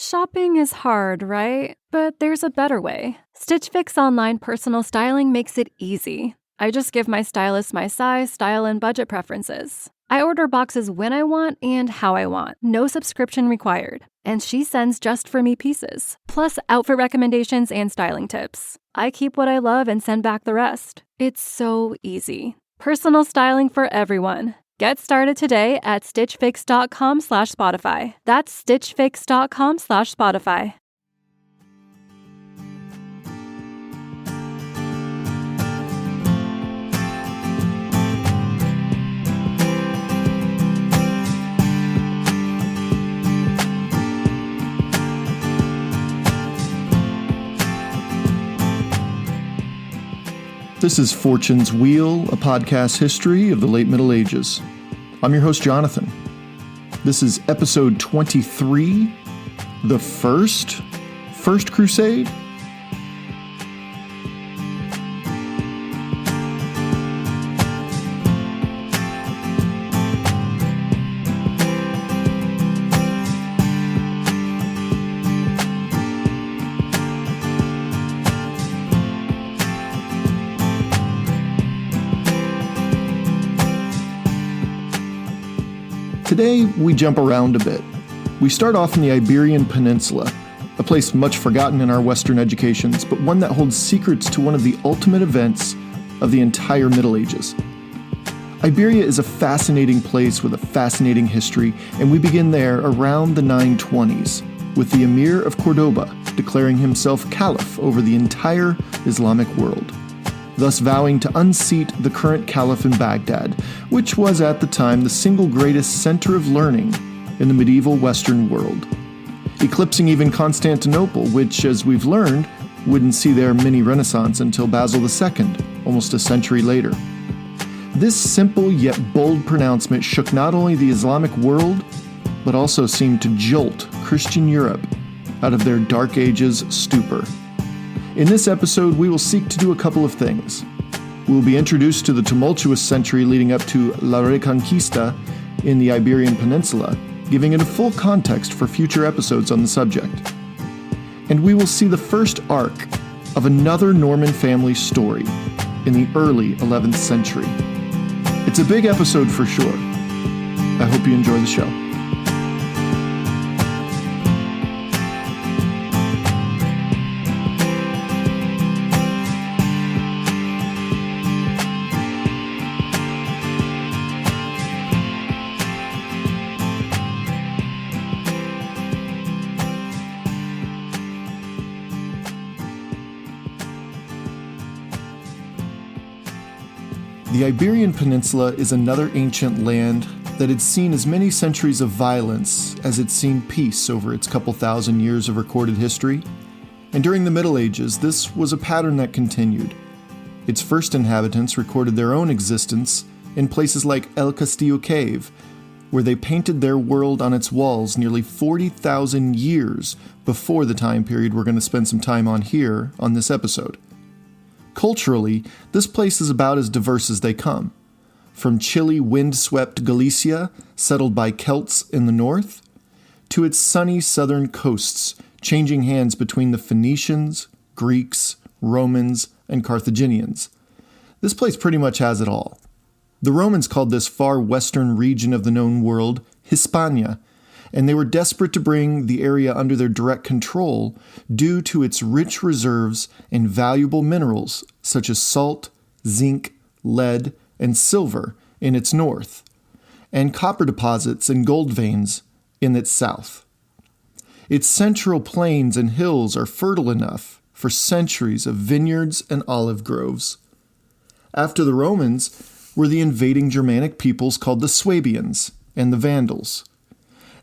Shopping is hard, right? But there's a better way. Stitch Fix online personal styling makes it easy. I just give my stylist my size, style, and budget preferences. I order boxes when I want and how I want. No subscription required. And she sends just for me pieces. Plus outfit recommendations and styling tips. I keep what I love and send back the rest. It's so easy. Personal styling for everyone. Get started today at stitchfix.com/Spotify. That's stitchfix.com/Spotify. This is Fortune's Wheel, a podcast history of the late Middle Ages. I'm your host, Jonathan. This is episode 23, the First Crusade? Today, we jump around a bit. We start off in the Iberian Peninsula, a place much forgotten in our Western educations, but one that holds secrets to one of the ultimate events of the entire Middle Ages. Iberia is a fascinating place with a fascinating history, and we begin there around the 920s, with the Emir of Cordoba declaring himself caliph over the entire Islamic world, thus vowing to unseat the current caliph in Baghdad, which was at the time the single greatest center of learning in the medieval Western world, eclipsing even Constantinople, which, as we've learned, wouldn't see their mini-renaissance until Basil II, almost a century later. This simple yet bold pronouncement shook not only the Islamic world, but also seemed to jolt Christian Europe out of their Dark Ages stupor. In this episode, we will seek to do a couple of things. We will be introduced to the tumultuous century leading up to La Reconquista in the Iberian Peninsula, giving it a full context for future episodes on the subject. And we will see the first arc of another Norman family story in the early 11th century. It's a big episode for sure. I hope you enjoy the show. The Iberian Peninsula is another ancient land that had seen as many centuries of violence as it's seen peace over its couple thousand years of recorded history. And during the Middle Ages, this was a pattern that continued. Its first inhabitants recorded their own existence in places like El Castillo Cave, where they painted their world on its walls nearly 40,000 years before the time period we're going to spend some time on here on this episode. Culturally, this place is about as diverse as they come. From chilly, wind-swept Galicia, settled by Celts in the north, to its sunny southern coasts, changing hands between the Phoenicians, Greeks, Romans, and Carthaginians. This place pretty much has it all. The Romans called this far western region of the known world Hispania, and they were desperate to bring the area under their direct control due to its rich reserves and valuable minerals such as salt, zinc, lead, and silver in its north, and copper deposits and gold veins in its south. Its central plains and hills are fertile enough for centuries of vineyards and olive groves. After the Romans were the invading Germanic peoples called the Swabians and the Vandals.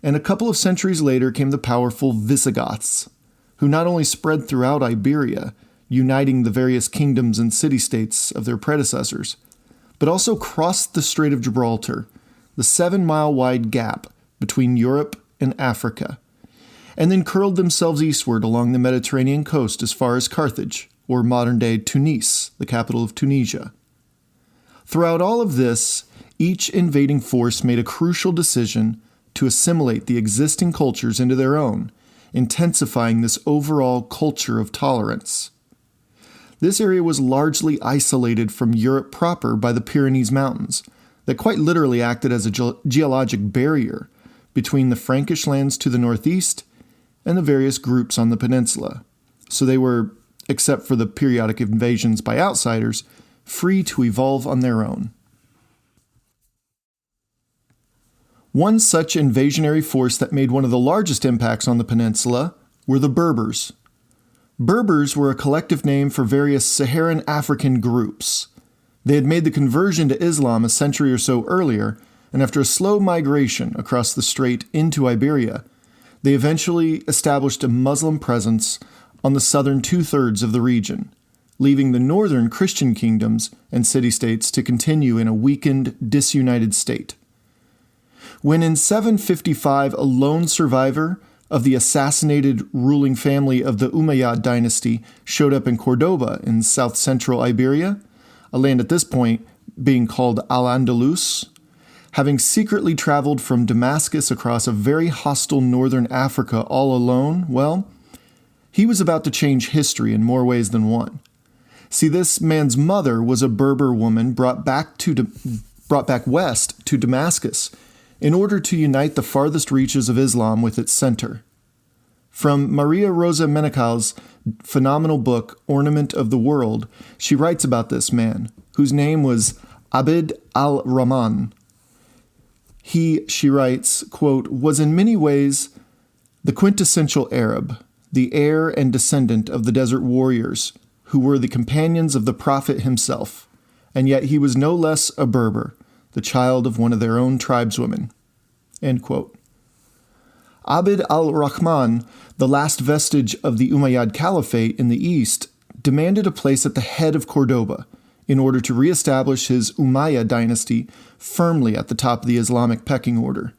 And a couple of centuries later came the powerful Visigoths, who not only spread throughout Iberia, uniting the various kingdoms and city-states of their predecessors, but also crossed the Strait of Gibraltar, the 7-mile-wide gap between Europe and Africa, and then curled themselves eastward along the Mediterranean coast as far as Carthage, or modern-day Tunis, the capital of Tunisia. Throughout all of this, each invading force made a crucial decision to assimilate the existing cultures into their own, intensifying this overall culture of tolerance. This area was largely isolated from Europe proper by the Pyrenees Mountains, that quite literally acted as a geologic barrier between the Frankish lands to the northeast and the various groups on the peninsula. So they were, except for the periodic invasions by outsiders, free to evolve on their own. One such invasionary force that made one of the largest impacts on the peninsula were the Berbers. Berbers were a collective name for various Saharan African groups. They had made the conversion to Islam a century or so earlier, and after a slow migration across the strait into Iberia, they eventually established a Muslim presence on the southern two-thirds of the region, leaving the northern Christian kingdoms and city-states to continue in a weakened, disunited state. When in 755 a lone survivor of the assassinated ruling family of the Umayyad dynasty showed up in Cordoba in south-central Iberia, a land at this point being called al-Andalus, having secretly traveled from Damascus across a very hostile northern Africa all alone, well, he was about to change history in more ways than one. See, this man's mother was a Berber woman brought back west to Damascus in order to unite the farthest reaches of Islam with its center. From Maria Rosa Menecal's phenomenal book, Ornament of the World, she writes about this man, whose name was Abd al-Rahman. He, she writes, quote, was in many ways the quintessential Arab, the heir and descendant of the desert warriors, who were the companions of the Prophet himself, and yet he was no less a Berber, the child of one of their own tribeswomen. End quote. Abd al-Rahman, the last vestige of the Umayyad Caliphate in the east, demanded a place at the head of Cordoba in order to reestablish his Umayyad dynasty firmly at the top of the Islamic pecking order.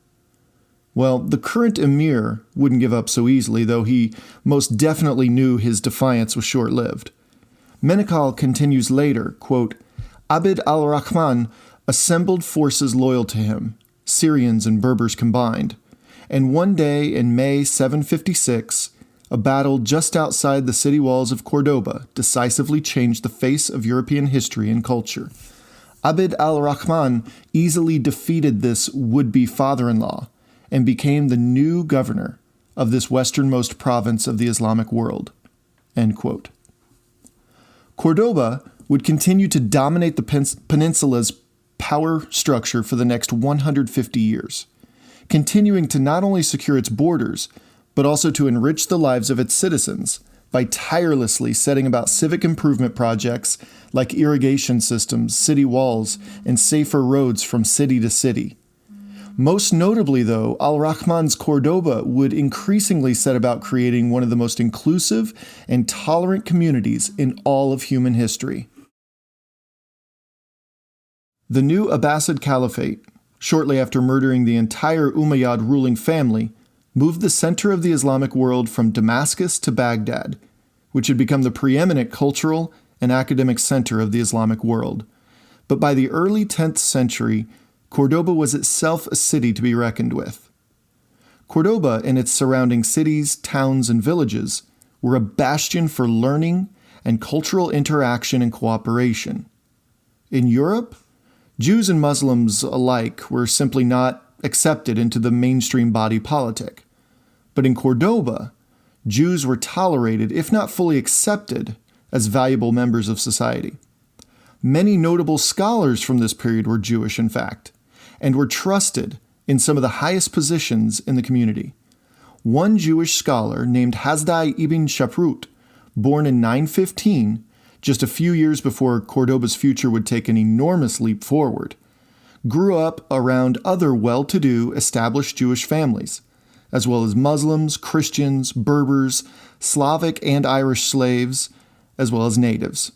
Well, the current emir wouldn't give up so easily, though he most definitely knew his defiance was short-lived. Menecal continues later, quote, Abd al-Rahman assembled forces loyal to him, Syrians and Berbers combined, and one day in May 756, a battle just outside the city walls of Cordoba decisively changed the face of European history and culture. Abd al-Rahman easily defeated this would-be father-in-law and became the new governor of this westernmost province of the Islamic world. End quote. Cordoba would continue to dominate the peninsula's power structure for the next 150 years, continuing to not only secure its borders, but also to enrich the lives of its citizens by tirelessly setting about civic improvement projects like irrigation systems, city walls, and safer roads from city to city. Most notably, though, al-Rahman's Cordoba would increasingly set about creating one of the most inclusive and tolerant communities in all of human history. The new Abbasid Caliphate, shortly after murdering the entire Umayyad ruling family, moved the center of the Islamic world from Damascus to Baghdad, which had become the preeminent cultural and academic center of the Islamic world. But by the early 10th century, Cordoba was itself a city to be reckoned with. Cordoba and its surrounding cities, towns, and villages were a bastion for learning and cultural interaction and cooperation. In Europe, Jews and Muslims alike were simply not accepted into the mainstream body politic. But in Cordoba, Jews were tolerated, if not fully accepted, as valuable members of society. Many notable scholars from this period were Jewish, in fact, and were trusted in some of the highest positions in the community. One Jewish scholar named Hasdai ibn Shaprut, born in 915, just a few years before Cordoba's future would take an enormous leap forward, grew up around other well-to-do established Jewish families, as well as Muslims, Christians, Berbers, Slavic and Irish slaves, as well as natives.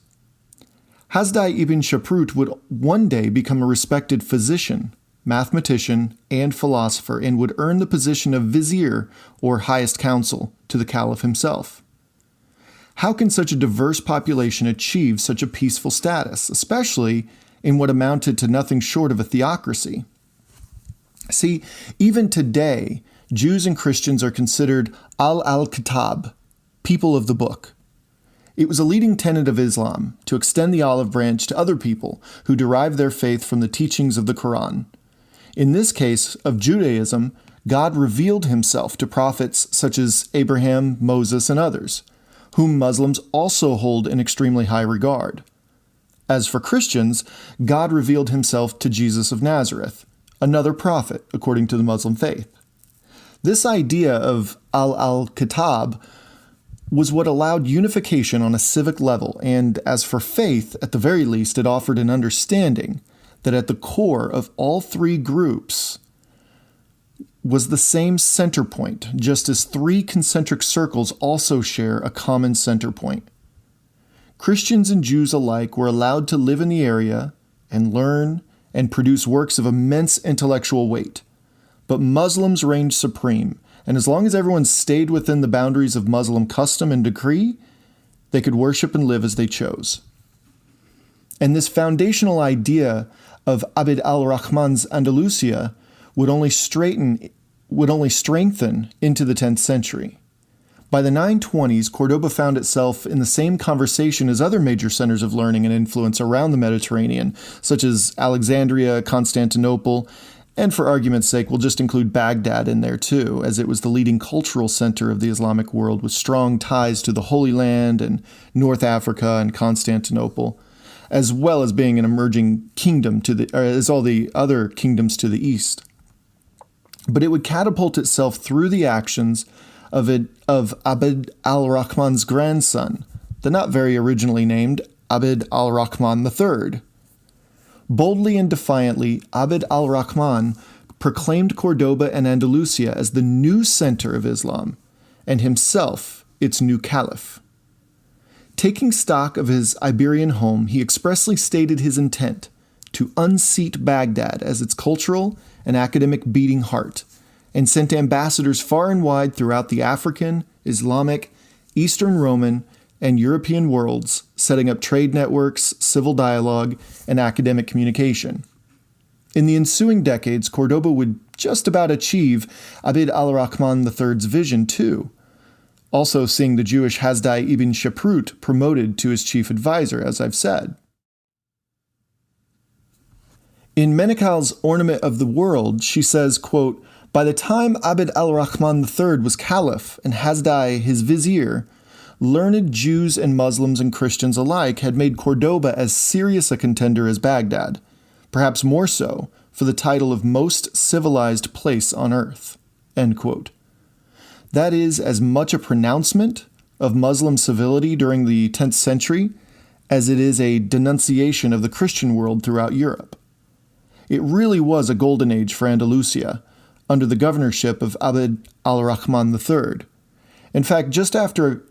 Hasdai ibn Shaprut would one day become a respected physician, mathematician, and philosopher, and would earn the position of vizier, or highest council, to the caliph himself. How can such a diverse population achieve such a peaceful status, especially in what amounted to nothing short of a theocracy? See, even today, Jews and Christians are considered al-Kitab, people of the book. It was a leading tenet of Islam to extend the olive branch to other people who derive their faith from the teachings of the Quran. In this case of Judaism, God revealed himself to prophets such as Abraham, Moses, and others, whom Muslims also hold in extremely high regard. As for Christians, God revealed himself to Jesus of Nazareth, another prophet according to the Muslim faith. This idea of al-Kitab was what allowed unification on a civic level, and as for faith, at the very least, it offered an understanding that at the core of all three groups was the same center point, just as three concentric circles also share a common center point. Christians and Jews alike were allowed to live in the area and learn and produce works of immense intellectual weight. But Muslims reigned supreme, and as long as everyone stayed within the boundaries of Muslim custom and decree, they could worship and live as they chose. And this foundational idea of Abd al-Rahman's Andalusia would only strengthen into the 10th century. By the 920s, Cordoba found itself in the same conversation as other major centers of learning and influence around the Mediterranean, such as Alexandria, Constantinople, and for argument's sake, we'll just include Baghdad in there too, as it was the leading cultural center of the Islamic world with strong ties to the Holy Land and North Africa and Constantinople, as well as being an emerging kingdom as all the other kingdoms to the east. But it would catapult itself through the actions of Abd al-Rahman's grandson, the not very originally named Abd al-Rahman III. Boldly and defiantly, Abd al-Rahman proclaimed Cordoba and Andalusia as the new center of Islam, and himself its new caliph. Taking stock of his Iberian home, he expressly stated his intent to unseat Baghdad as its cultural and academic beating heart, and sent ambassadors far and wide throughout the African, Islamic, Eastern Roman, and European worlds, setting up trade networks, civil dialogue, and academic communication. In the ensuing decades, Cordoba would just about achieve Abd al-Rahman III's vision too, also seeing the Jewish Hasdai ibn Shaprut promoted to his chief advisor, as I've said. In Menecal's Ornament of the World, she says, quote, "By the time Abd al-Rahman III was caliph and Hasdai his vizier, learned Jews and Muslims and Christians alike had made Cordoba as serious a contender as Baghdad, perhaps more so, for the title of most civilized place on earth." End quote. That is as much a pronouncement of Muslim civility during the 10th century as it is a denunciation of the Christian world throughout Europe. It really was a golden age for Andalusia, under the governorship of Abd al-Rahman III. In fact, after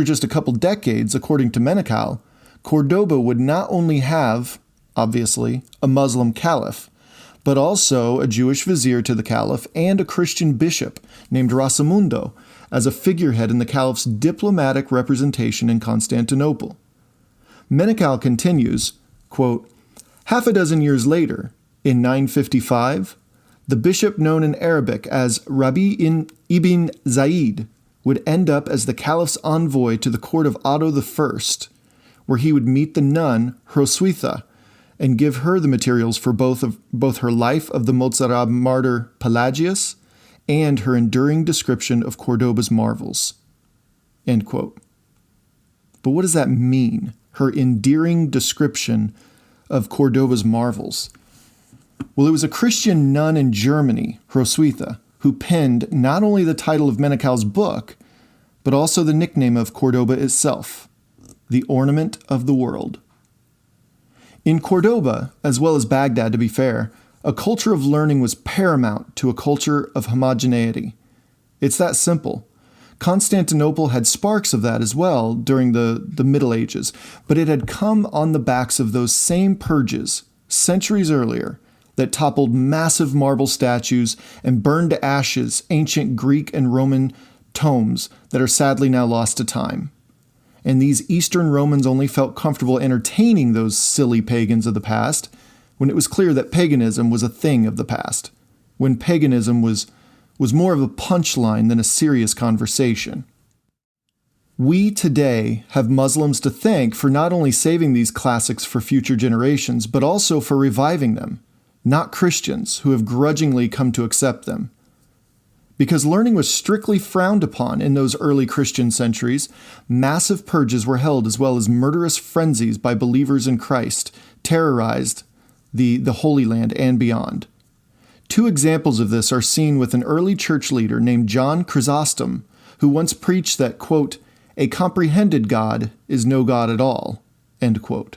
just a couple decades, according to Menecal, Cordoba would not only have, obviously, a Muslim caliph, but also a Jewish vizier to the caliph and a Christian bishop named Rasamundo as a figurehead in the caliph's diplomatic representation in Constantinople. Menecal continues, quote, "Half a dozen years later, in 955, the bishop known in Arabic as Rabi ibn Zaid would end up as the caliph's envoy to the court of Otto I, where he would meet the nun Hroswitha and give her the materials for both her life of the Mozarab martyr Pelagius and her enduring description of Cordoba's marvels." End quote. But what does that mean, her endearing description of Cordoba's marvels? Well, it was a Christian nun in Germany, Hroswitha, who penned not only the title of Menecal's book, but also the nickname of Cordoba itself, the Ornament of the World. In Cordoba, as well as Baghdad to be fair, a culture of learning was paramount to a culture of homogeneity. It's that simple. Constantinople had sparks of that as well during the Middle Ages, but it had come on the backs of those same purges centuries earlier that toppled massive marble statues and burned to ashes ancient Greek and Roman tomes that are sadly now lost to time. And these Eastern Romans only felt comfortable entertaining those silly pagans of the past when it was clear that paganism was a thing of the past, when paganism was was more of a punchline than a serious conversation. We today have Muslims to thank for not only saving these classics for future generations, but also for reviving them, not Christians who have grudgingly come to accept them. Because learning was strictly frowned upon in those early Christian centuries, massive purges were held as well as murderous frenzies by believers in Christ terrorized the Holy Land and beyond. Two examples of this are seen with an early church leader named John Chrysostom, who once preached that, quote, "A comprehended God is no God at all," end quote.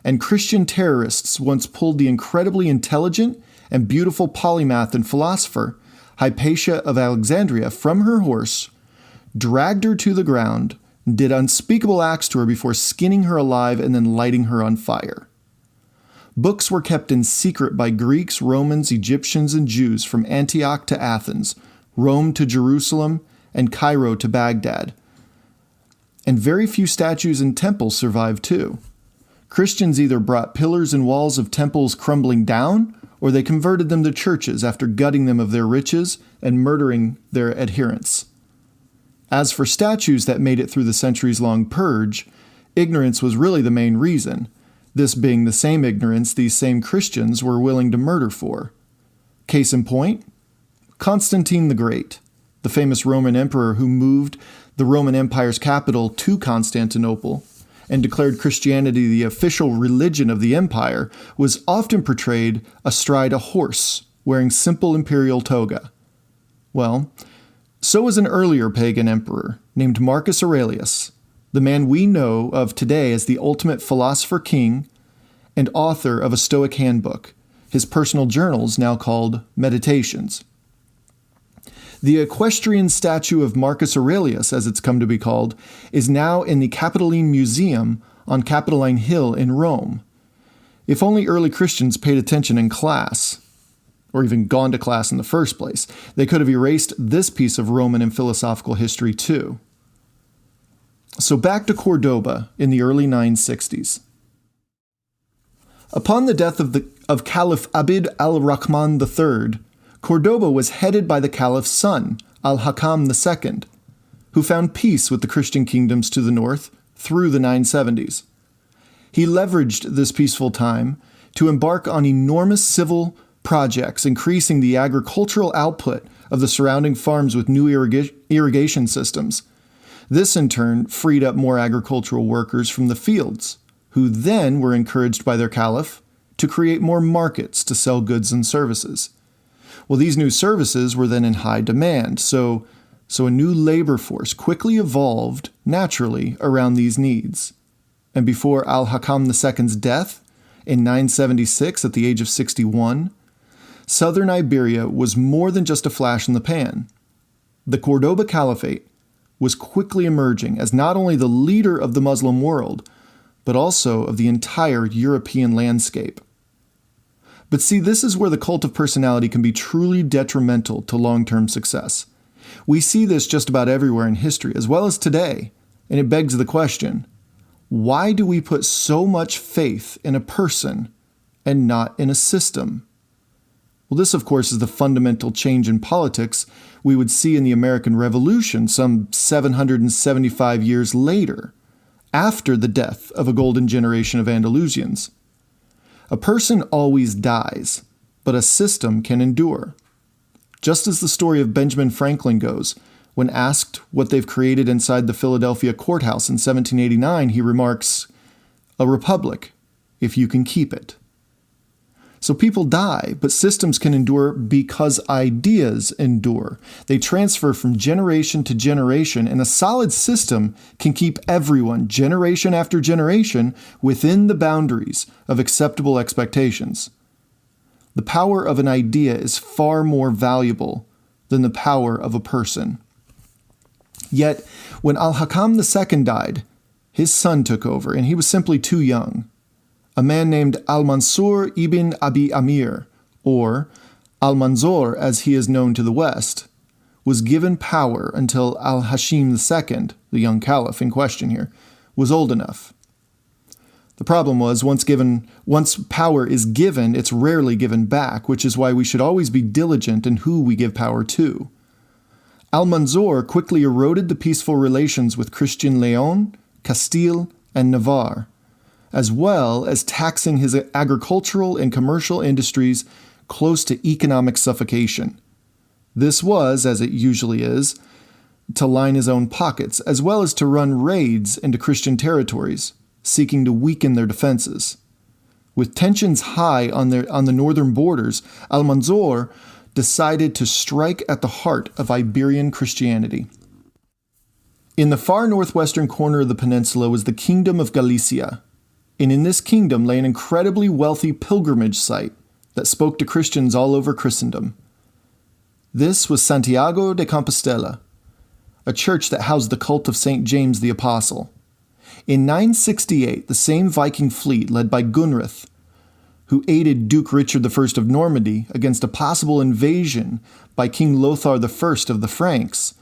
And Christian terrorists once pulled the incredibly intelligent and beautiful polymath and philosopher Hypatia of Alexandria from her horse, dragged her to the ground, did unspeakable acts to her before skinning her alive and then lighting her on fire. Books were kept in secret by Greeks, Romans, Egyptians, and Jews from Antioch to Athens, Rome to Jerusalem, and Cairo to Baghdad. And very few statues and temples survived too. Christians either brought pillars and walls of temples crumbling down, or they converted them to churches after gutting them of their riches and murdering their adherents. As for statues that made it through the centuries-long purge, ignorance was really the main reason, this being the same ignorance these same Christians were willing to murder for. Case in point, Constantine the Great, the famous Roman emperor who moved the Roman Empire's capital to Constantinople and declared Christianity the official religion of the empire, was often portrayed astride a horse, wearing simple imperial toga. Well, so was an earlier pagan emperor named Marcus Aurelius, the man we know of today as the ultimate philosopher king and author of a Stoic handbook, his personal journals now called Meditations. The equestrian statue of Marcus Aurelius, as it's come to be called, is now in the Capitoline Museum on Capitoline Hill in Rome. If only early Christians paid attention in class, or even gone to class in the first place, they could have erased this piece of Roman and philosophical history too. So back to Cordoba in the early 960s. Upon the death of Caliph Abd al-Rahman III, Cordoba was headed by the caliph's son, al-Hakam II, who found peace with the Christian kingdoms to the north through the 970s. He leveraged this peaceful time to embark on enormous civil projects, increasing the agricultural output of the surrounding farms with new irrigation systems. This, in turn, freed up more agricultural workers from the fields, who then were encouraged by their caliph to create more markets to sell goods and services. Well, these new services were then in high demand, so a new labor force quickly evolved naturally around these needs. And before al-Hakam II's death in 976 at the age of 61, southern Iberia was more than just a flash in the pan. The Cordoba Caliphate was quickly emerging as not only the leader of the Muslim world, but also of the entire European landscape. But see, this is where the cult of personality can be truly detrimental to long-term success. We see this just about everywhere in history, as well as today, and it begs the question, why do we put so much faith in a person and not in a system? Well, this, of course, is the fundamental change in politics we would see in the American Revolution some 775 years later, after the death of a golden generation of Andalusians. A person always dies, but a system can endure. Just as the story of Benjamin Franklin goes, when asked what they've created inside the Philadelphia courthouse in 1789, he remarks, "A republic, if you can keep it." So people die, but systems can endure because ideas endure. They transfer from generation to generation, and a solid system can keep everyone, generation after generation, within the boundaries of acceptable expectations. The power of an idea is far more valuable than the power of a person. Yet, when al-Hakam II died, his son took over, and he was simply too young. A man named al-Mansur ibn Abi Amir, or al-Manzur as he is known to the West, was given power until al-Hashim II, the young caliph in question here, was old enough. The problem was, once power is given, it's rarely given back, which is why we should always be diligent in who we give power to. Almanzor quickly eroded the peaceful relations with Christian Leon, Castile, and Navarre, as well as taxing his agricultural and commercial industries close to economic suffocation. This was, as it usually is, to line his own pockets, as well as to run raids into Christian territories, seeking to weaken their defenses. With tensions high on the northern borders, Almanzor decided to strike at the heart of Iberian Christianity. In the far northwestern corner of the peninsula was the Kingdom of Galicia, and in this kingdom lay an incredibly wealthy pilgrimage site that spoke to Christians all over Christendom. This was Santiago de Compostela, a church that housed the cult of St. James the Apostle. In 968, the same Viking fleet led by Gunrith, who aided Duke Richard I of Normandy against a possible invasion by King Lothar I of the Franks,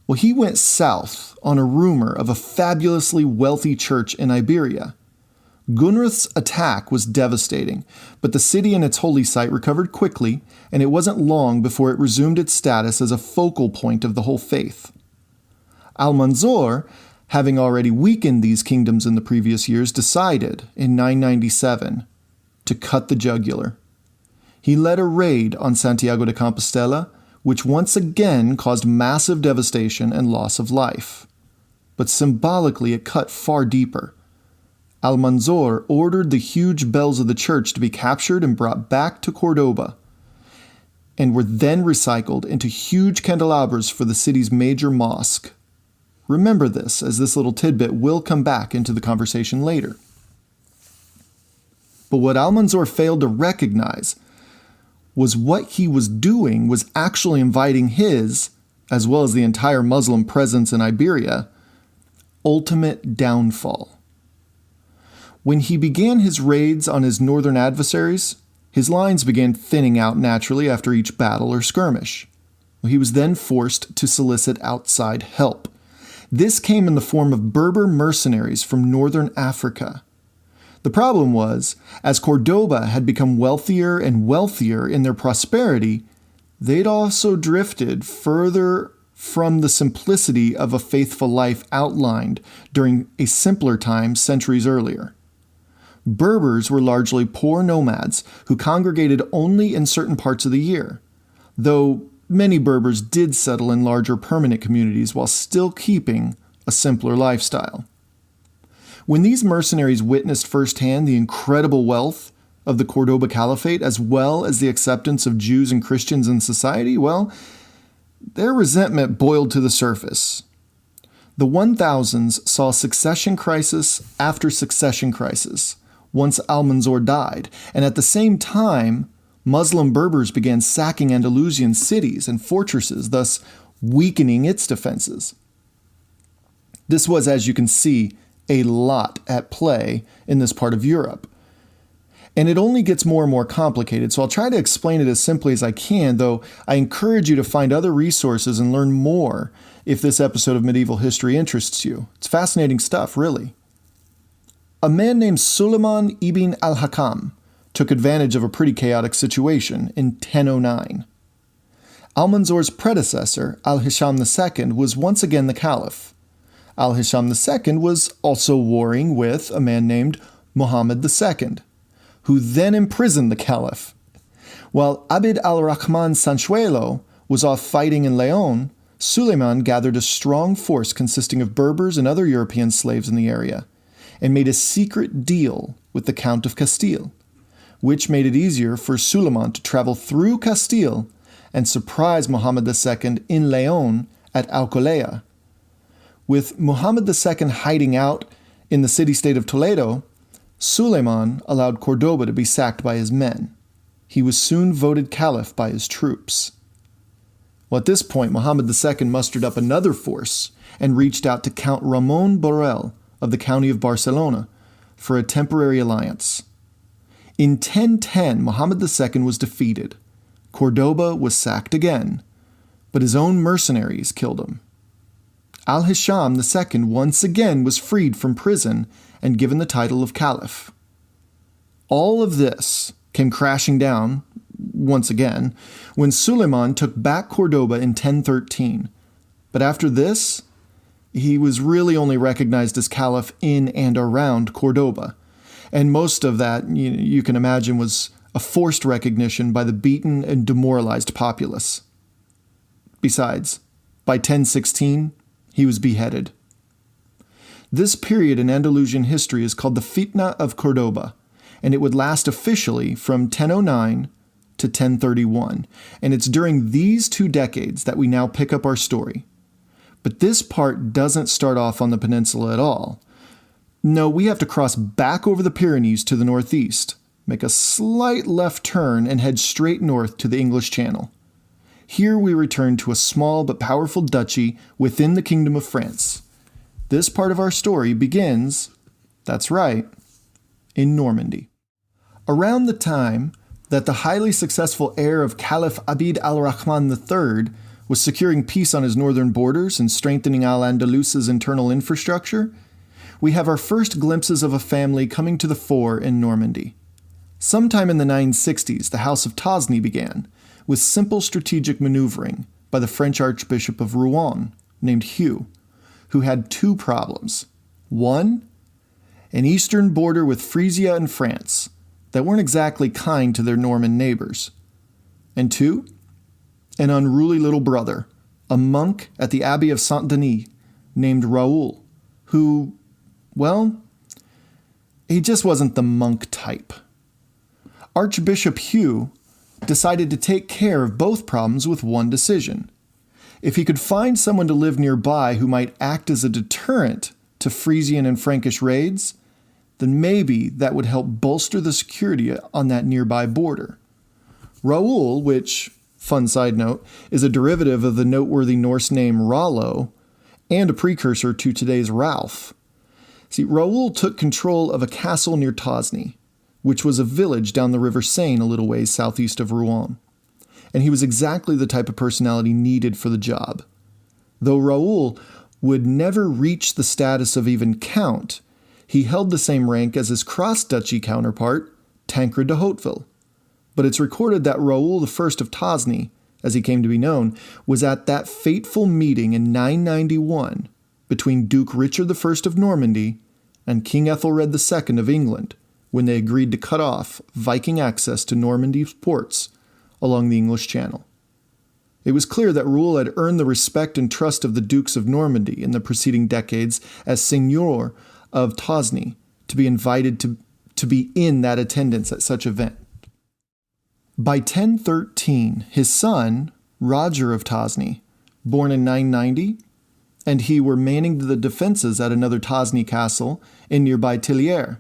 well, he went south on a rumor of a fabulously wealthy church in Iberia. Gunrith's attack was devastating, but the city and its holy site recovered quickly, and it wasn't long before it resumed its status as a focal point of the whole faith. Almanzor, having already weakened these kingdoms in the previous years, decided, in 997, to cut the jugular. He led a raid on Santiago de Compostela, which once again caused massive devastation and loss of life. But symbolically, it cut far deeper. Almanzor ordered the huge bells of the church to be captured and brought back to Cordoba, and were then recycled into huge candelabras for the city's major mosque. Remember this, as this little tidbit will come back into the conversation later. But what Almanzor failed to recognize was what he was doing was actually inviting his, as well as the entire Muslim presence in Iberia, ultimate downfall. When he began his raids on his northern adversaries, his lines began thinning out naturally after each battle or skirmish. He was then forced to solicit outside help. This came in the form of Berber mercenaries from northern Africa. The problem was, as Cordoba had become wealthier and wealthier in their prosperity, they'd also drifted further from the simplicity of a faithful life outlined during a simpler time centuries earlier. Berbers were largely poor nomads who congregated only in certain parts of the year, though many Berbers did settle in larger permanent communities while still keeping a simpler lifestyle. When these mercenaries witnessed firsthand the incredible wealth of the Cordoba Caliphate, as well as the acceptance of Jews and Christians in society, well, their resentment boiled to the surface. The 1000s saw succession crisis after succession crisis once Almanzor died, and at the same time, Muslim Berbers began sacking Andalusian cities and fortresses, thus weakening its defenses. This was, as you can see, a lot at play in this part of Europe. And it only gets more and more complicated, so I'll try to explain it as simply as I can, though I encourage you to find other resources and learn more if this episode of Medieval History interests you. It's fascinating stuff, really. A man named Suleiman ibn al-Hakam took advantage of a pretty chaotic situation in 1009. Almanzor's predecessor, al-Hisham II, was once again the caliph. Al-Hisham II was also warring with a man named Muhammad II, who then imprisoned the caliph. While Abd al-Rahman Sanchuelo was off fighting in Leon, Suleiman gathered a strong force consisting of Berbers and other European slaves in the area, and made a secret deal with the Count of Castile, which made it easier for Suleiman to travel through Castile and surprise Muhammad II in Leon at Alcolea. With Muhammad II hiding out in the city-state of Toledo, Suleiman allowed Cordoba to be sacked by his men. He was soon voted caliph by his troops. Well, at this point, Muhammad II mustered up another force and reached out to Count Ramon Borrell of the county of Barcelona for a temporary alliance. In 1010, Muhammad II was defeated. Cordoba was sacked again, but his own mercenaries killed him. Al-Hisham II once again was freed from prison and given the title of caliph. All of this came crashing down, once again, when Suleiman took back Cordoba in 1013, But after this, he was really only recognized as caliph in and around Cordoba. And most of that, you can imagine, was a forced recognition by the beaten and demoralized populace. Besides, by 1016, he was beheaded. This period in Andalusian history is called the Fitna of Cordoba, and it would last officially from 1009 to 1031, and it's during these 2 decades that we now pick up our story. But this part doesn't start off on the peninsula at all. No, we have to cross back over the Pyrenees to the northeast, make a slight left turn, and head straight north to the English Channel. Here we return to a small but powerful duchy within the Kingdom of France. This part of our story begins, that's right, in Normandy. Around the time that the highly successful heir of Caliph Abd al-Rahman III was securing peace on his northern borders and strengthening al-Andalus's internal infrastructure, we have our first glimpses of a family coming to the fore in Normandy. Sometime in the 960s, the House of Tosny began, with simple strategic maneuvering by the French Archbishop of Rouen, named Hugh, who had 2 problems. 1, an eastern border with Frisia and France that weren't exactly kind to their Norman neighbors. And 2, an unruly little brother, a monk at the Abbey of Saint-Denis, named Raoul, who, well, he just wasn't the monk type. Archbishop Hugh decided to take care of both problems with one decision. If he could find someone to live nearby who might act as a deterrent to Frisian and Frankish raids, then maybe that would help bolster the security on that nearby border. Raoul, which, fun side note, is a derivative of the noteworthy Norse name Rollo and a precursor to today's Ralph. See, Raoul took control of a castle near Tosny, which was a village down the River Seine a little ways southeast of Rouen. And he was exactly the type of personality needed for the job. Though Raoul would never reach the status of even count, he held the same rank as his cross-duchy counterpart, Tancred de Hauteville. But it's recorded that Raoul I of Tosny, as he came to be known, was at that fateful meeting in 991 between Duke Richard I of Normandy and King Ethelred II of England, when they agreed to cut off Viking access to Normandy's ports along the English Channel. It was clear that Raoul had earned the respect and trust of the Dukes of Normandy in the preceding decades as Seigneur of Tosny to be invited to be in that attendance at such event. By 1013, his son, Roger of Tosny, born in 990, and he were manning the defenses at another Tosny castle in nearby Tillières,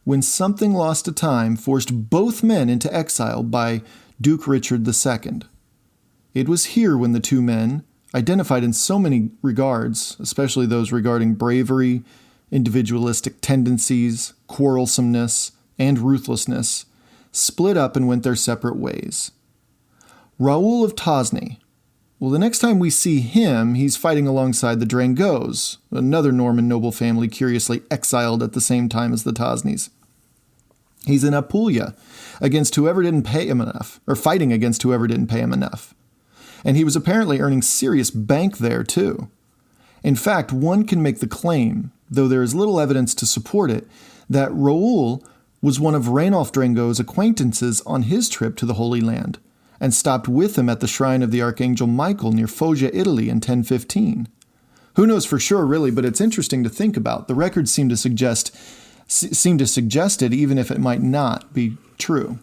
when something lost to time forced both men into exile by Duke Richard II. It was here when the 2 men, identified in so many regards, especially those regarding bravery, individualistic tendencies, quarrelsomeness, and ruthlessness, split up and went their separate ways. Raoul of Tosny, well, the next time we see him, he's fighting alongside the Drangos, another Norman noble family curiously exiled at the same time as the Tosnys. He's in Apulia, against whoever didn't pay him enough, or fighting against whoever didn't pay him enough. And he was apparently earning serious bank there, too. In fact, one can make the claim, though there is little evidence to support it, that Raoul was one of Rainulf Drango's acquaintances on his trip to the Holy Land, and stopped with him at the shrine of the Archangel Michael near Foggia, Italy in 1015. Who knows for sure, really, but it's interesting to think about. The records seem to suggest it, even if it might not be true.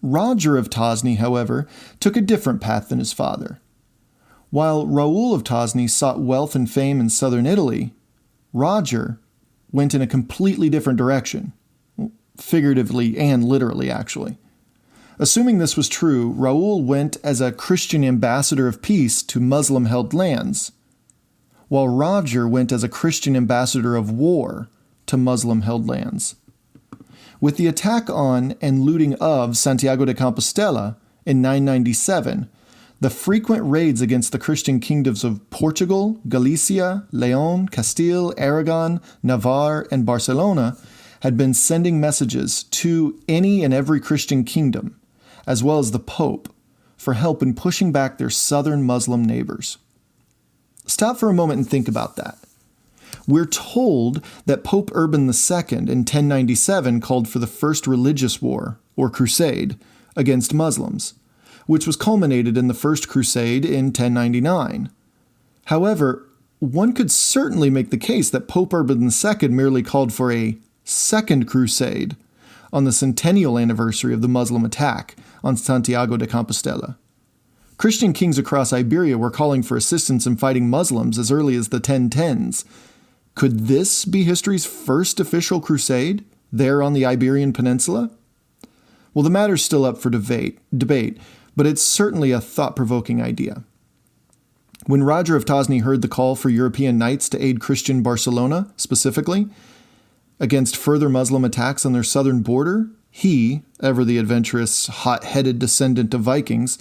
Roger of Tosny, however, took a different path than his father. While Raoul of Tosny sought wealth and fame in southern Italy, Roger went in a completely different direction, figuratively and literally, actually. Assuming this was true, Raoul went as a Christian ambassador of peace to Muslim-held lands, while Roger went as a Christian ambassador of war to Muslim-held lands. With the attack on and looting of Santiago de Compostela in 997, the frequent raids against the Christian kingdoms of Portugal, Galicia, Leon, Castile, Aragon, Navarre, and Barcelona had been sending messages to any and every Christian kingdom, as well as the Pope, for help in pushing back their southern Muslim neighbors. Stop for a moment and think about that. We're told that Pope Urban II in 1097 called for the first religious war, or crusade, against Muslims, which was culminated in the First Crusade in 1099. However, one could certainly make the case that Pope Urban II merely called for a second crusade on the centennial anniversary of the Muslim attack on Santiago de Compostela. Christian kings across Iberia were calling for assistance in fighting Muslims as early as the 1010s. Could this be history's first official crusade there on the Iberian Peninsula? Well, the matter's still up for debate, but it's certainly a thought-provoking idea. When Roger of Tosny heard the call for European knights to aid Christian Barcelona, specifically, against further Muslim attacks on their southern border, he, ever the adventurous, hot-headed descendant of Vikings,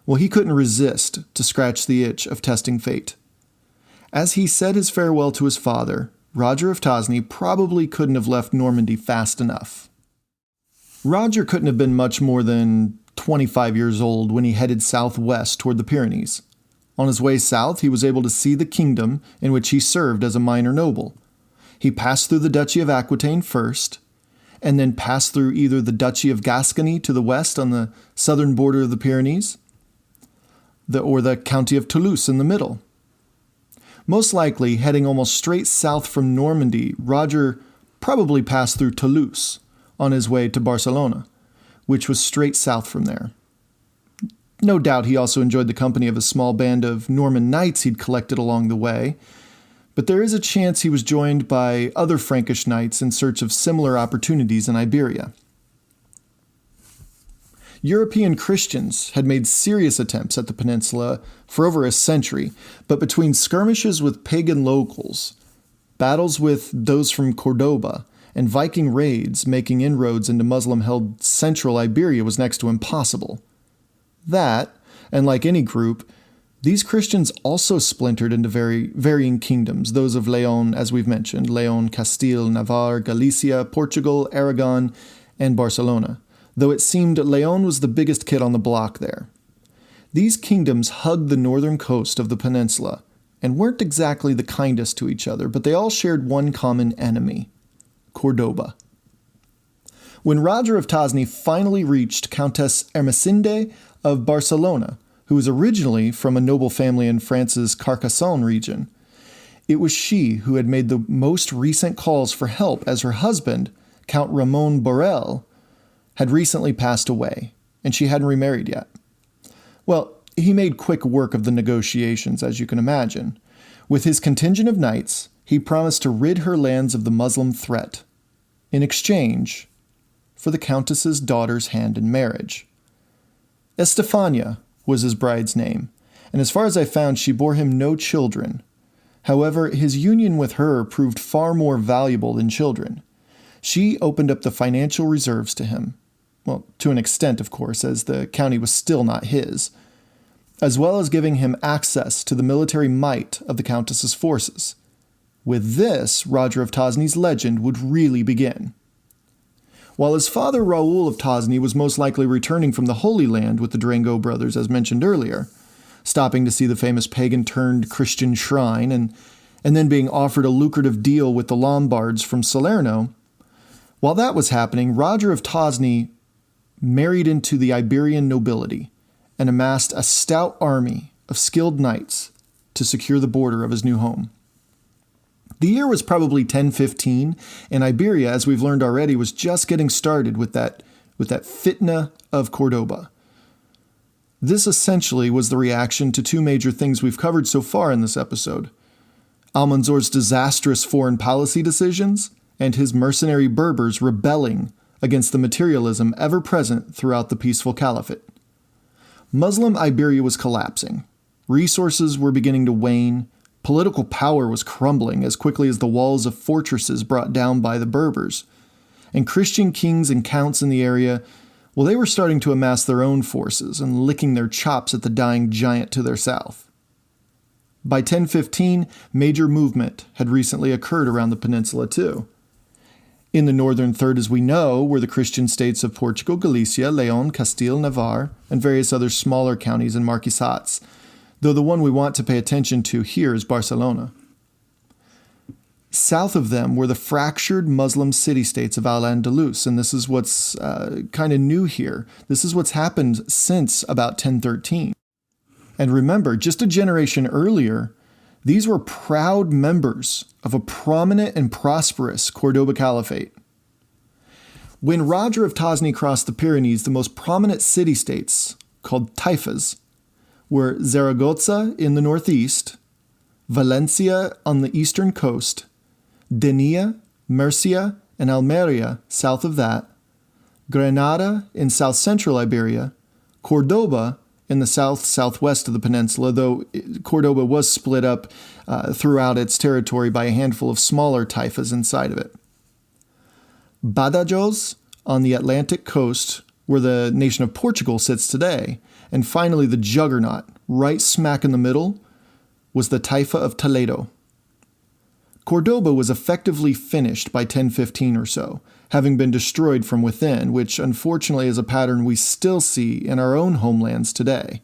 well, he couldn't resist to scratch the itch of testing fate. As he said his farewell to his father, Roger of Tosny probably couldn't have left Normandy fast enough. Roger couldn't have been much more than 25 years old when he headed southwest toward the Pyrenees. On his way south, he was able to see the kingdom in which he served as a minor noble. He passed through the Duchy of Aquitaine first, and then passed through either the Duchy of Gascony to the west on the southern border of the Pyrenees, or the County of Toulouse in the middle. Most likely, heading almost straight south from Normandy, Roger probably passed through Toulouse on his way to Barcelona, which was straight south from there. No doubt he also enjoyed the company of a small band of Norman knights he'd collected along the way, but there is a chance he was joined by other Frankish knights in search of similar opportunities in Iberia. European Christians had made serious attempts at the peninsula for over a century, but between skirmishes with pagan locals, battles with those from Cordoba, and Viking raids making inroads into Muslim-held central Iberia was next to impossible. That, and like any group, these Christians also splintered into varying kingdoms, those of Leon, as we've mentioned, Leon, Castile, Navarre, Galicia, Portugal, Aragon, and Barcelona, though it seemed Leon was the biggest kid on the block there. These kingdoms hugged the northern coast of the peninsula and weren't exactly the kindest to each other, but they all shared one common enemy: Cordoba. When Roger of Tosny finally reached Countess Ermesinde of Barcelona, who was originally from a noble family in France's Carcassonne region, it was she who had made the most recent calls for help, as her husband, Count Ramon Borel, had recently passed away, and she hadn't remarried yet. Well, he made quick work of the negotiations, as you can imagine. With his contingent of knights, he promised to rid her lands of the Muslim threat, in exchange for the Countess's daughter's hand in marriage. Estefania was his bride's name, and as far as I found, she bore him no children. However, his union with her proved far more valuable than children. She opened up the financial reserves to him. Well, to an extent, of course, as the county was still not his, as well as giving him access to the military might of the Countess's forces. With this, Roger of Tosny's legend would really begin. While his father Raoul of Tosny was most likely returning from the Holy Land with the Durango brothers, as mentioned earlier, stopping to see the famous pagan-turned-Christian shrine, and then being offered a lucrative deal with the Lombards from Salerno, while that was happening, Roger of Tosny married into the Iberian nobility and amassed a stout army of skilled knights to secure the border of his new home. The year was probably 1015, and Iberia, as we've learned already, was just getting started with that fitna of Cordoba. This essentially was the reaction to two major things we've covered so far in this episode: Almanzor's disastrous foreign policy decisions and his mercenary Berbers rebelling against the materialism ever present throughout the peaceful caliphate. Muslim Iberia was collapsing. Resources were beginning to wane. Political power was crumbling as quickly as the walls of fortresses brought down by the Berbers. And Christian kings and counts in the area, well, they were starting to amass their own forces and licking their chops at the dying giant to their south. By 1015, major movement had recently occurred around the peninsula too. In the northern third, as we know, were the Christian states of Portugal, Galicia, Leon, Castile, Navarre, and various other smaller counties and marquisats, though the one we want to pay attention to here is Barcelona. South of them were the fractured Muslim city-states of al-Andalus, and this is what's kind of new here. This is what's happened since about 1013. And remember, just a generation earlier, these were proud members of a prominent and prosperous Cordoba Caliphate. When Roger of Tosny crossed the Pyrenees, the most prominent city-states, called taifas, were Zaragoza in the northeast, Valencia on the eastern coast, Denia, Murcia, and Almeria south of that, Granada in south-central Iberia, Cordoba in the south-southwest of the peninsula, though Cordoba was split up throughout its territory by a handful of smaller taifas inside of it. Badajoz on the Atlantic coast, where the nation of Portugal sits today, and finally the juggernaut, right smack in the middle, was the Taifa of Toledo. Cordoba was effectively finished by 1015 or so, having been destroyed from within, which unfortunately is a pattern we still see in our own homelands today.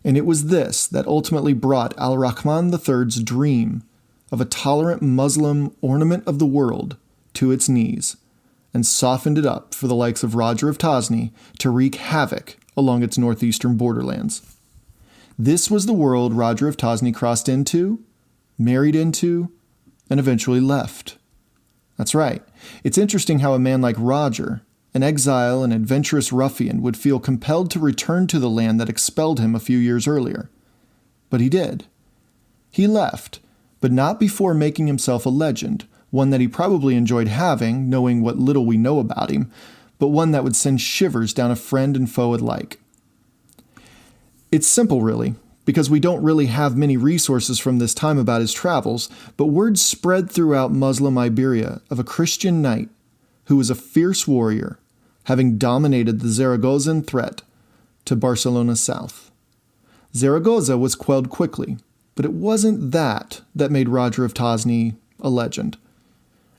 And it was this that ultimately brought Al-Rahman III's dream of a tolerant Muslim ornament of the world to its knees, and softened it up for the likes of Roger of Tosny to wreak havoc along its northeastern borderlands. This was the world Roger of Tosny crossed into, married into, and eventually left. That's right. It's interesting how a man like Roger, an exile and adventurous ruffian, would feel compelled to return to the land that expelled him a few years earlier. But he did. He left, but not before making himself a legend, one that he probably enjoyed having, knowing what little we know about him, but one that would send shivers down a friend and foe alike. It's simple, really, because we don't really have many resources from this time about his travels, but word spread throughout Muslim Iberia of a Christian knight who was a fierce warrior, having dominated the Zaragozan threat to Barcelona's south. Zaragoza was quelled quickly, but it wasn't that made Roger of Tosny a legend.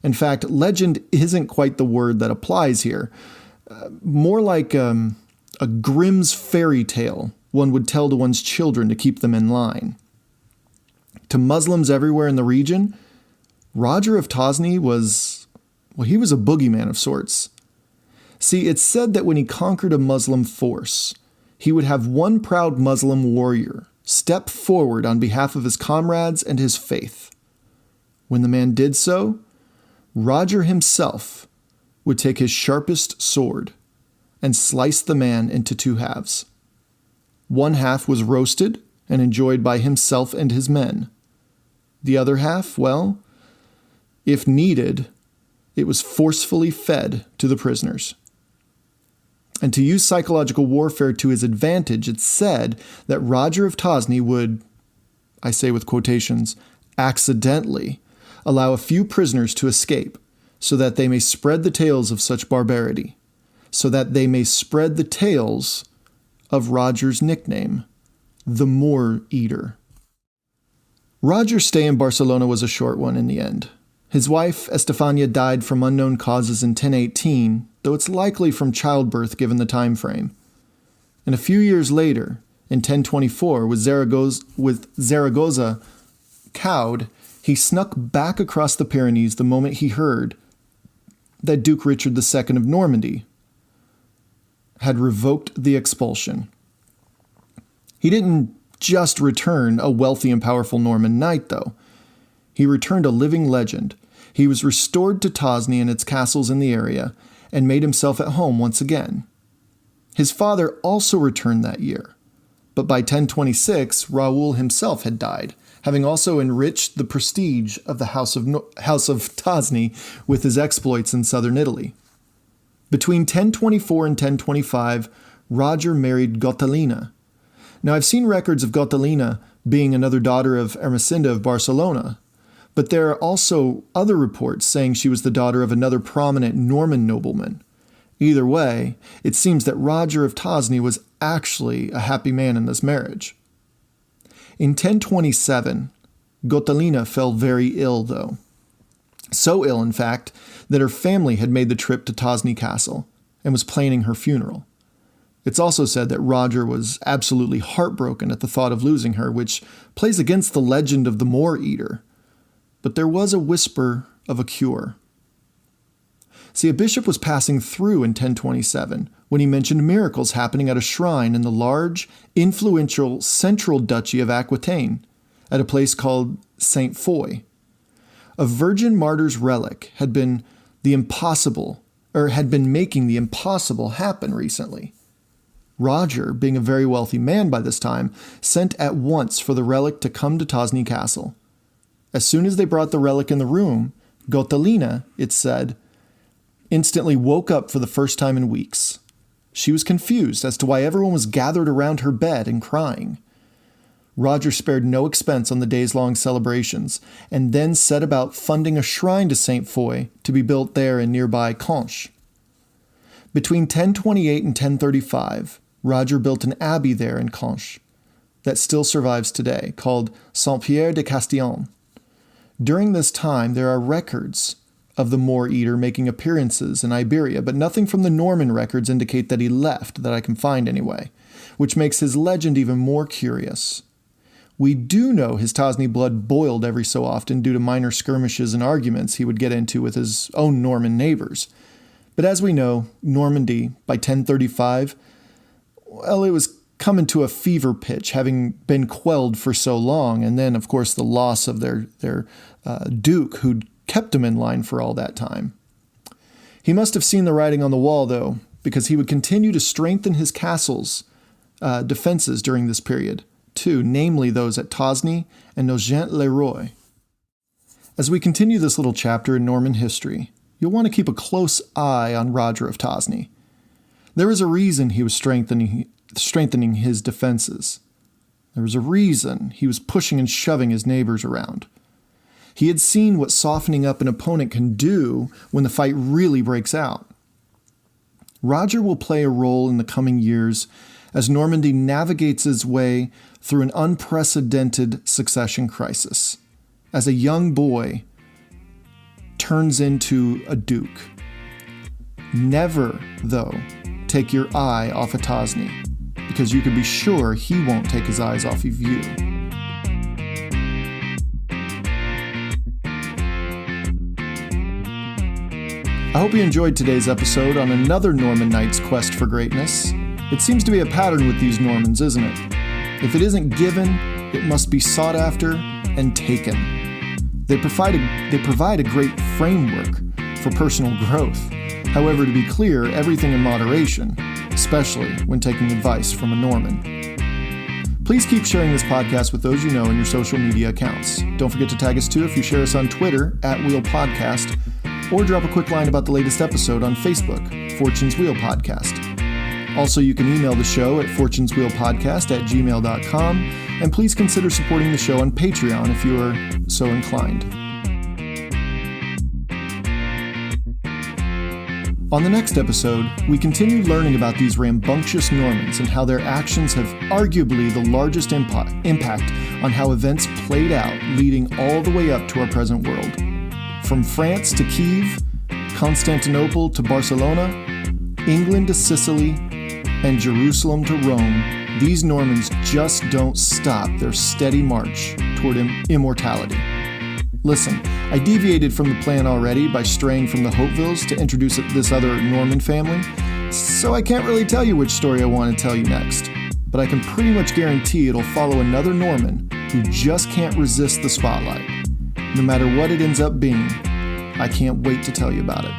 In fact, legend isn't quite the word that applies here. More like a Grimm's fairy tale one would tell to one's children to keep them in line. To Muslims everywhere in the region, Roger of Tosny was a boogeyman of sorts. See, it's said that when he conquered a Muslim force, he would have one proud Muslim warrior step forward on behalf of his comrades and his faith. When the man did so, Roger himself would take his sharpest sword and slice the man into two halves. One half was roasted and enjoyed by himself and his men. The other half, well, if needed, it was forcefully fed to the prisoners. And to use psychological warfare to his advantage, it's said that Roger of Tosny would, I say with quotations, accidentally allow a few prisoners to escape so that they may spread the tales of such barbarity, so that they may spread the tales of Roger's nickname, the Moor Eater. Roger's stay in Barcelona was a short one in the end. His wife, Estefania, died from unknown causes in 1018, though it's likely from childbirth given the time frame. And a few years later, in 1024, with Zaragoza cowed, he snuck back across the Pyrenees the moment he heard that Duke Richard II of Normandy had revoked the expulsion. He didn't just return a wealthy and powerful Norman knight, though. He returned a living legend. He was restored to Tosny and its castles in the area, and made himself at home once again. His father also returned that year, but by 1026, Raoul himself had died, having also enriched the prestige of the House of Tosny with his exploits in southern Italy. Between 1024 and 1025, Roger married Gotalina. Now, I've seen records of Gotalina being another daughter of Ermesinda of Barcelona, but there are also other reports saying she was the daughter of another prominent Norman nobleman. Either way, it seems that Roger of Tosny was actually a happy man in this marriage. In 1027, Gotalina fell very ill, though. So ill, in fact, that her family had made the trip to Tosny Castle and was planning her funeral. It's also said that Roger was absolutely heartbroken at the thought of losing her, which plays against the legend of the Moor Eater. But there was a whisper of a cure. See, a bishop was passing through in 1027 when he mentioned miracles happening at a shrine in the large, influential central duchy of Aquitaine, at a place called Saint Foy. A virgin martyr's relic had been making the impossible happen recently. Roger, being a very wealthy man by this time, sent at once for the relic to come to Tosny Castle. As soon as they brought the relic in the room, Gotalina, it said, instantly woke up for the first time in weeks. She was confused as to why everyone was gathered around her bed and crying. Roger spared no expense on the days-long celebrations, and then set about funding a shrine to Saint Foy to be built there in nearby Conches. Between 1028 and 1035, Roger built an abbey there in Conches that still survives today, called Saint-Pierre de Castillon. During this time, there are records of the Moor Eater making appearances in Iberia, but nothing from the Norman records indicate that he left, that I can find anyway, which makes his legend even more curious. We do know his Tosny blood boiled every so often due to minor skirmishes and arguments he would get into with his own Norman neighbors. But as we know, Normandy, by 1035, well, it was coming to a fever pitch, having been quelled for so long, and then, of course, the loss of their duke, who'd kept him in line for all that time. He must have seen the writing on the wall, though, because he would continue to strengthen his castle's defenses during this period, too, namely those at Tosny and Nogent-le-Roi. As we continue this little chapter in Norman history, you'll want to keep a close eye on Roger of Tosny. There was a reason he was strengthening his defenses. There was a reason he was pushing and shoving his neighbors around. He had seen what softening up an opponent can do when the fight really breaks out. Roger will play a role in the coming years as Normandy navigates its way through an unprecedented succession crisis. As a young boy turns into a duke. Never, though, take your eye off of Tosny, because you can be sure he won't take his eyes off of you. I hope you enjoyed today's episode on another Norman knight's quest for greatness. It seems to be a pattern with these Normans, isn't it? If it isn't given, it must be sought after and taken. They provide a great framework for personal growth. However, to be clear, everything in moderation, especially when taking advice from a Norman. Please keep sharing this podcast with those you know in your social media accounts. Don't forget to tag us too if you share us on Twitter @WheelPodcast, or drop a quick line about the latest episode on Facebook, Fortune's Wheel Podcast. Also, you can email the show at fortuneswheelpodcast@gmail.com, and please consider supporting the show on Patreon if you are so inclined. On the next episode, we continue learning about these rambunctious Normans and how their actions have arguably the largest impact on how events played out, leading all the way up to our present world. From France to Kiev, Constantinople to Barcelona, England to Sicily, and Jerusalem to Rome, these Normans just don't stop their steady march toward immortality. Listen, I deviated from the plan already by straying from the Hautevilles to introduce this other Norman family, so I can't really tell you which story I want to tell you next. But I can pretty much guarantee it'll follow another Norman who just can't resist the spotlight. No matter what it ends up being, I can't wait to tell you about it.